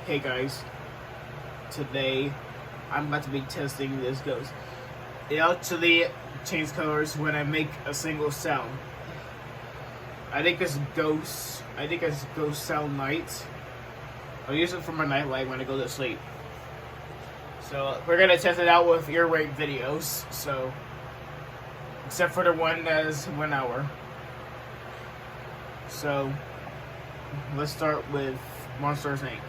Hey guys, today I'm about to be testing this ghost. It actually changes colors when I make a single sound. I think it's ghost sound night. I'll use it for my nightlight when I go to sleep. So we're gonna test it out with ear rape videos. So except for the one that is 1 hour. So let's start with Monsters Inc.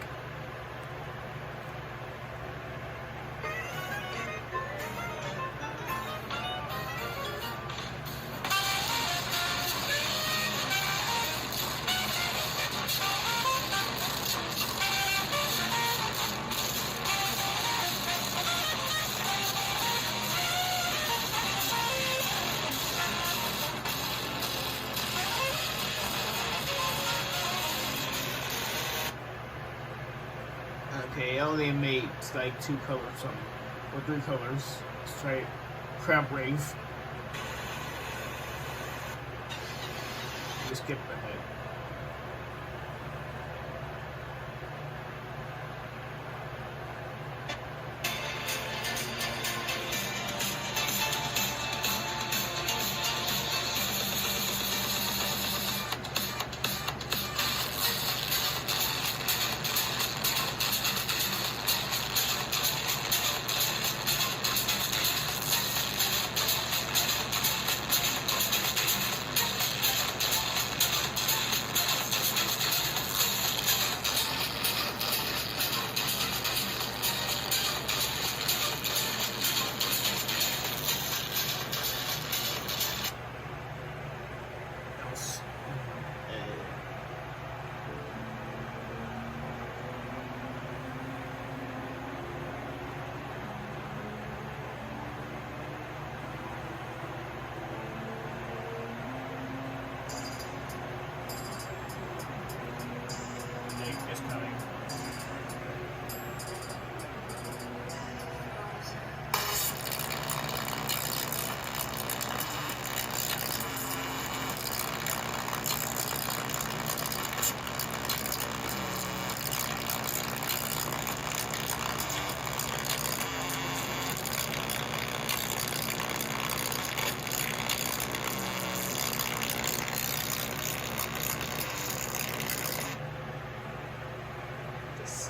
Okay, I only made like 2 colors or 3 colors. Let's try Crab Rave. Just skip ahead. It's coming.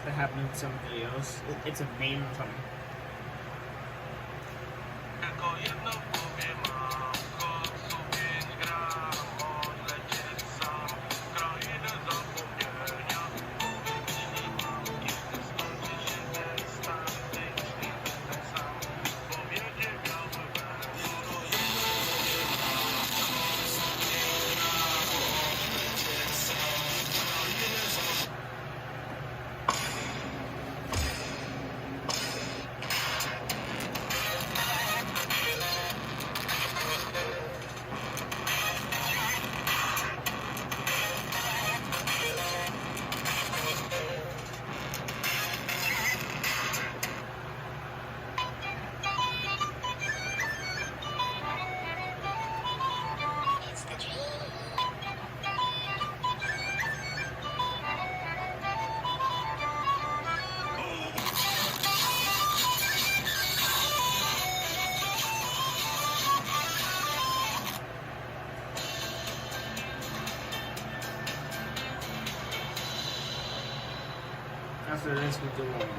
That happened in some videos. It's a meme or something. After this, we do one more.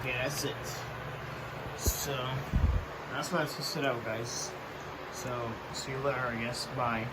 Okay, that's it. So, that's why I tested it out, guys. So, see you later, I guess. Bye.